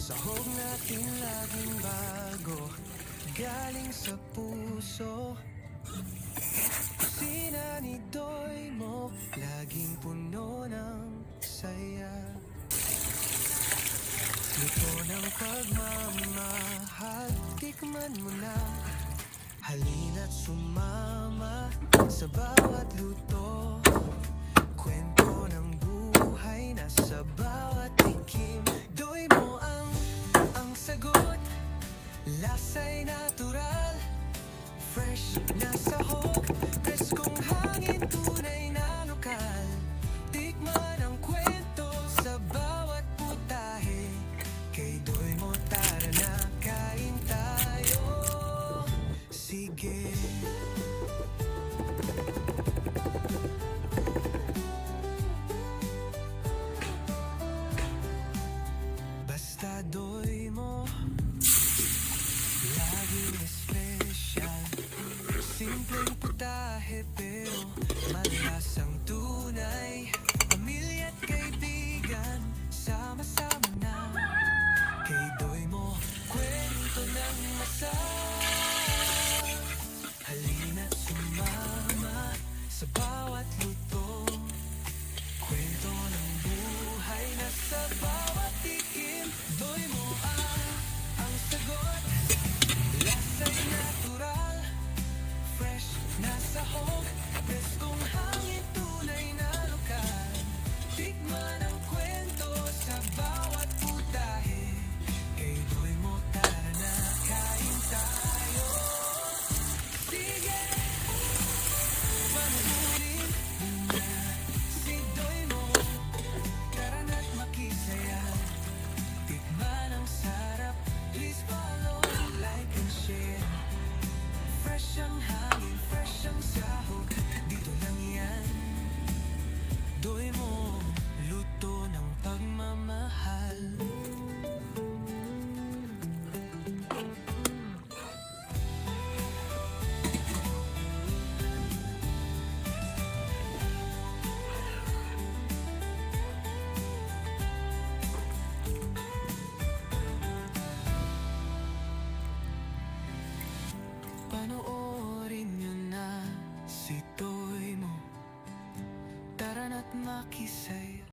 Sahog natin laging bago, galing sa puso. Kusina ni Doy mo, laging puno ng saya. Luto ng pagmamahal, tikman mo na. Halina't sumama sa bawat luto. Kwento ng buhay na sa bawat tikim. Doy mo ang sagot, lasa'y natural. Fresh na sahog, preskong hangin, tunay na lokal. Tikman ang kwento sa bawat putahe. Kay Doy mo tara na, kain tayo. Sige. Basta Doy